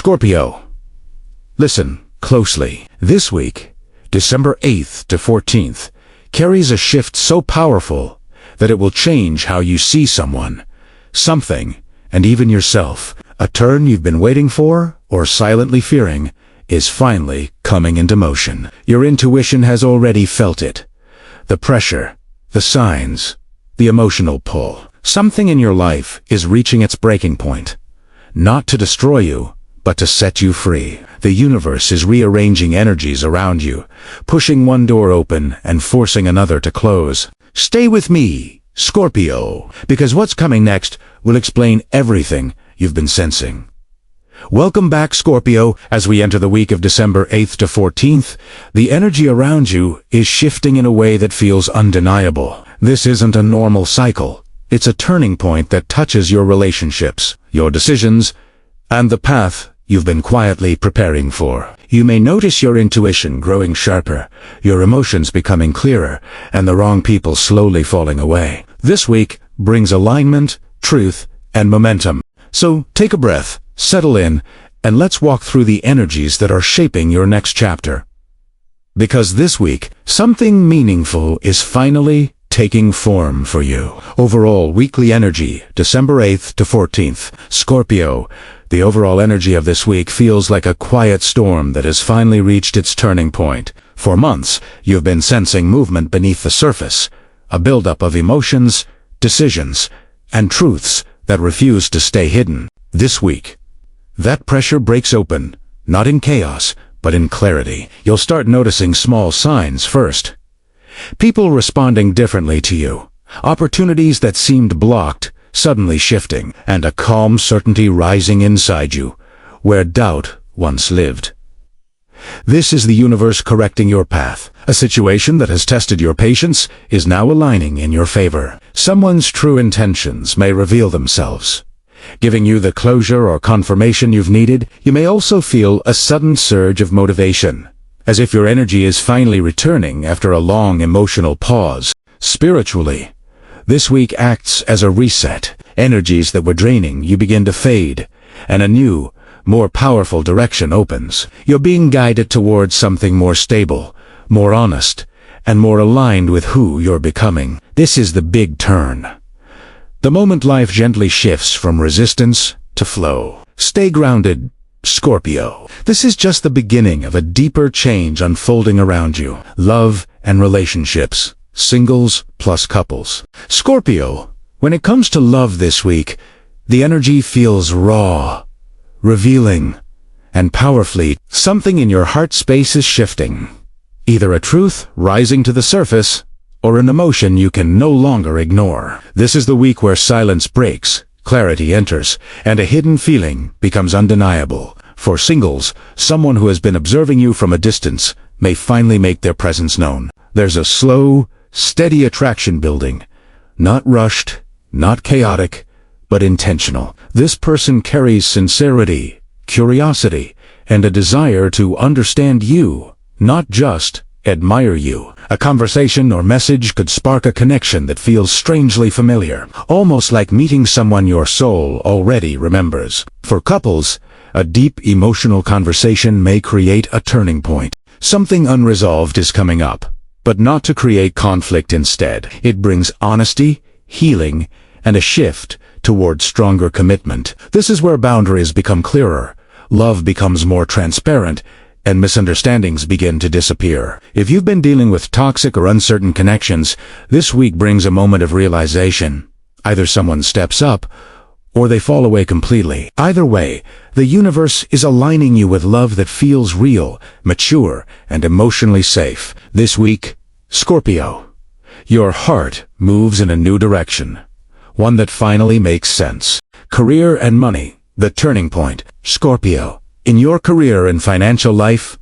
Scorpio, listen closely. This week, December 8th to 14th, carries a shift so powerful that it will change how you see someone, something, and even yourself. A turn you've been waiting for, or silently fearing, is finally coming into motion. Your intuition has already felt it. The pressure, the signs, the emotional pull. Something in your life is reaching its breaking point. Not to destroy you, but to set you free. The universe is rearranging energies around you, pushing one door open and forcing another to close. Stay with me, Scorpio, because what's coming next will explain everything you've been sensing. Welcome back, Scorpio. As we enter the week of December 8th to 14th, the energy around you is shifting in a way that feels undeniable. This isn't a normal cycle. It's a turning point that touches your relationships, your decisions, and the path you've been quietly preparing for. You may notice your intuition growing sharper, your emotions becoming clearer, and the wrong people slowly falling away. This week brings alignment, truth, and momentum. So take a breath, settle in, and let's walk through the energies that are shaping your next chapter. Because this week, something meaningful is finally taking form for you. Overall weekly energy, December 8th to 14th. Scorpio, the overall energy of this week feels like a quiet storm that has finally reached its turning point. For months, you've been sensing movement beneath the surface, a buildup of emotions, decisions, and truths that refuse to stay hidden. This week, that pressure breaks open, not in chaos, but in clarity. You'll start noticing small signs first. People responding differently to you, opportunities that seemed blocked suddenly shifting, and a calm certainty rising inside you, where doubt once lived. This is the universe correcting your path. A situation that has tested your patience is now aligning in your favor. Someone's true intentions may reveal themselves, giving you the closure or confirmation you've needed. You may also feel a sudden surge of motivation, as if your energy is finally returning after a long emotional pause. Spiritually, this week acts as a reset. Energies that were draining you begin to fade, and a new, more powerful direction opens. You're being guided towards something more stable, more honest, and more aligned with who you're becoming. This is the big turn, the moment life gently shifts from resistance to flow. Stay grounded, Scorpio. This is just the beginning of a deeper change unfolding around you. Love and relationships, singles plus couples. Scorpio, when it comes to love this week, the energy feels raw, revealing, and powerfully. Something in your heart space is shifting. Either a truth rising to the surface, or an emotion you can no longer ignore. This is the week where silence breaks, clarity enters, and a hidden feeling becomes undeniable. For singles, someone who has been observing you from a distance may finally make their presence known. There's a slow, steady attraction building, not rushed, not chaotic, but intentional. This person carries sincerity, curiosity, and a desire to understand you, not just admire you. A conversation or message could spark a connection that feels strangely familiar, almost like meeting someone your soul already remembers. For couples, a deep emotional conversation may create a turning point. Something unresolved is coming up, but not to create conflict instead. It brings honesty, healing, and a shift toward stronger commitment. This is where boundaries become clearer, love becomes more transparent, and misunderstandings begin to disappear. If you've been dealing with toxic or uncertain connections, this week brings a moment of realization. Either someone steps up, or they fall away completely. Either way, the universe is aligning you with love that feels real, mature, and emotionally safe. This week, Scorpio, your heart moves in a new direction, one that finally makes sense. Career and money, the turning point. Scorpio, in your career and financial life,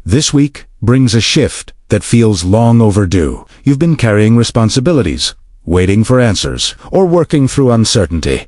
this week brings a shift that feels long overdue. You've been carrying responsibilities, waiting for answers, or working through uncertainty.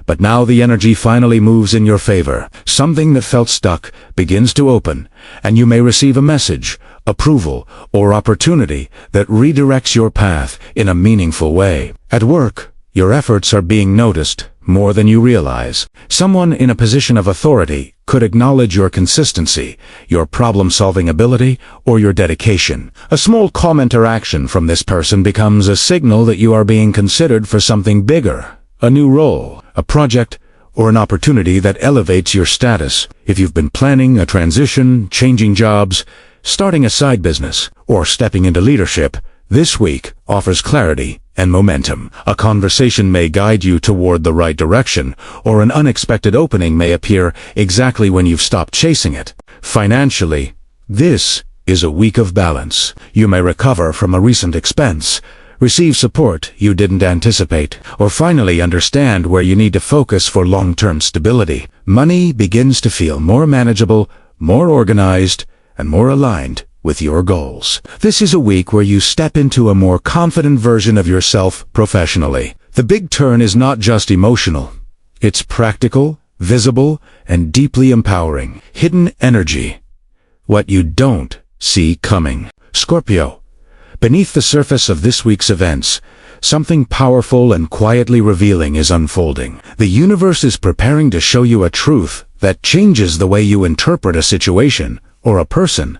But now the energy finally moves in your favor. Something that felt stuck begins to open, and you may receive a message, approval, or opportunity that redirects your path in a meaningful way. At work, your efforts are being noticed, more than you realize. Someone in a position of authority could acknowledge your consistency, your problem-solving ability, or your dedication. A small comment or action from this person becomes a signal that you are being considered for something bigger, a new role, a project, or an opportunity that elevates your status. If you've been planning a transition, changing jobs, starting a side business, or stepping into leadership, this week offers clarity and momentum. A conversation may guide you toward the right direction, or an unexpected opening may appear exactly when you've stopped chasing it. Financially, this is a week of balance. You may recover from a recent expense, receive support you didn't anticipate, or finally understand where you need to focus for long-term stability. Money begins to feel more manageable, more organized, and more aligned with your goals. This is a week where you step into a more confident version of yourself professionally. The big turn is not just emotional. It's practical, visible, and deeply empowering. Hidden energy. What you don't see coming. Scorpio. Beneath the surface of this week's events, something powerful and quietly revealing is unfolding. The universe is preparing to show you a truth that changes the way you interpret a situation or a person.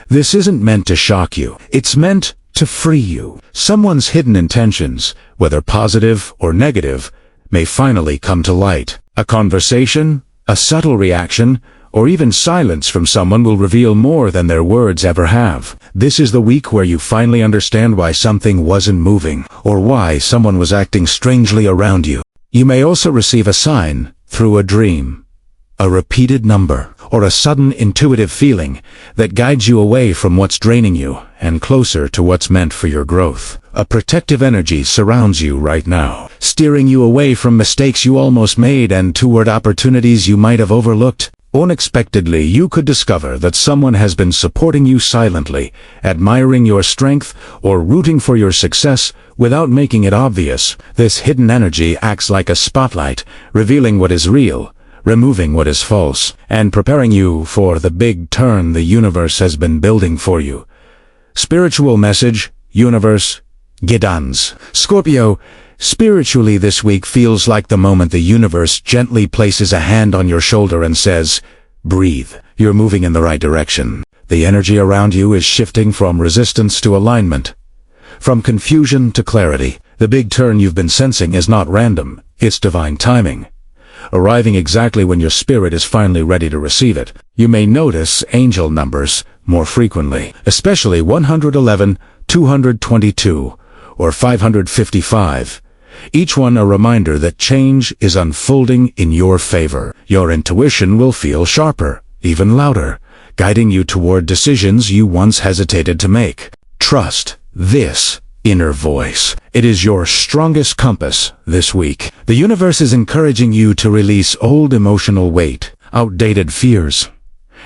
This isn't meant to shock you. It's meant to free you. Someone's hidden intentions, whether positive or negative, may finally come to light. A conversation, a subtle reaction, or even silence from someone will reveal more than their words ever have. This is the week where you finally understand why something wasn't moving, or why someone was acting strangely around you. You may also receive a sign through a dream, a repeated number, or a sudden intuitive feeling that guides you away from what's draining you and closer to what's meant for your growth. A protective energy surrounds you right now, steering you away from mistakes you almost made and toward opportunities you might have overlooked. Unexpectedly, you could discover that someone has been supporting you silently, admiring your strength, or rooting for your success without making it obvious. This hidden energy acts like a spotlight, revealing what is real, removing what is false, and preparing you for the big turn the universe has been building for you. Spiritual message, universe, Guidance. Scorpio, spiritually this week feels like the moment the universe gently places a hand on your shoulder and says, breathe. You're moving in the right direction. The energy around you is shifting from resistance to alignment, from confusion to clarity. The big turn you've been sensing is not random, it's divine timing, arriving exactly when your spirit is finally ready to receive it. You may notice angel numbers more frequently, especially 111, 222, or 555. Each one a reminder that change is unfolding in your favor. Your intuition will feel sharper, even louder, guiding you toward decisions you once hesitated to make. Trust this inner voice. It is your strongest compass this week. The universe is encouraging you to release old emotional weight, outdated fears,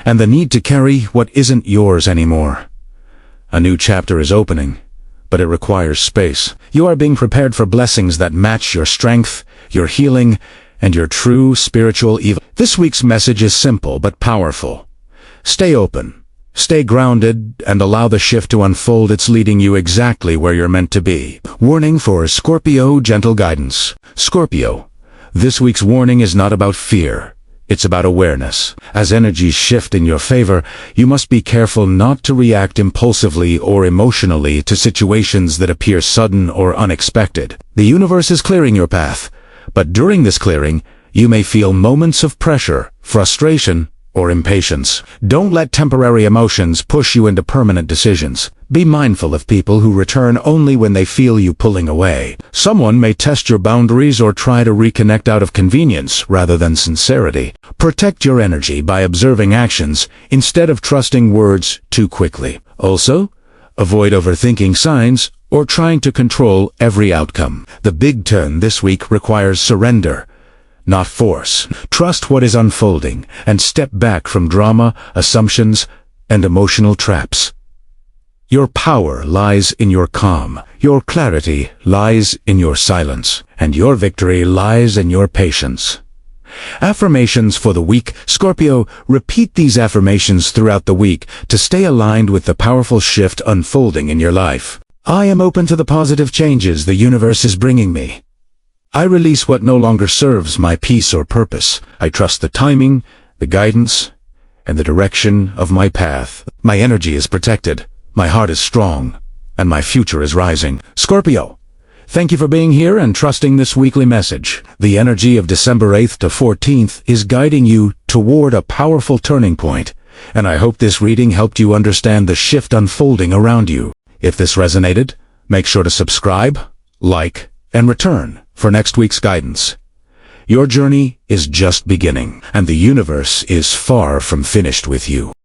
and the need to carry what isn't yours anymore. A new chapter is opening, but it requires space. You are being prepared for blessings that match your strength, your healing, and your true spiritual evil. This week's message is simple but powerful. Stay open. Stay grounded and allow the shift to unfold. It's leading you exactly where you're meant to be. Warning for Scorpio, gentle guidance. Scorpio, this week's warning is not about fear. It's about awareness. As energies shift in your favor, you must be careful not to react impulsively or emotionally to situations that appear sudden or unexpected. The universe is clearing your path, but during this clearing, you may feel moments of pressure, frustration, or impatience. Don't let temporary emotions push you into permanent decisions. Be mindful of people who return only when they feel you pulling away. Someone may test your boundaries or try to reconnect out of convenience rather than sincerity. Protect your energy by observing actions instead of trusting words too quickly. Also, avoid overthinking signs or trying to control every outcome. The big turn this week requires surrender, not force. Trust what is unfolding and step back from drama, assumptions, and emotional traps. Your power lies in your calm, your clarity lies in your silence, and your victory lies in your patience. Affirmations for the week. Scorpio, repeat these affirmations throughout the week to stay aligned with the powerful shift unfolding in your life. I am open to the positive changes the universe is bringing me. I release what no longer serves my peace or purpose. I trust the timing, the guidance, and the direction of my path. My energy is protected, my heart is strong, and my future is rising. Scorpio, thank you for being here and trusting this weekly message. The energy of December 8th to 14th is guiding you toward a powerful turning point, and I hope this reading helped you understand the shift unfolding around you. If this resonated, make sure to subscribe, like, and return for next week's guidance. Your journey is just beginning, and the universe is far from finished with you.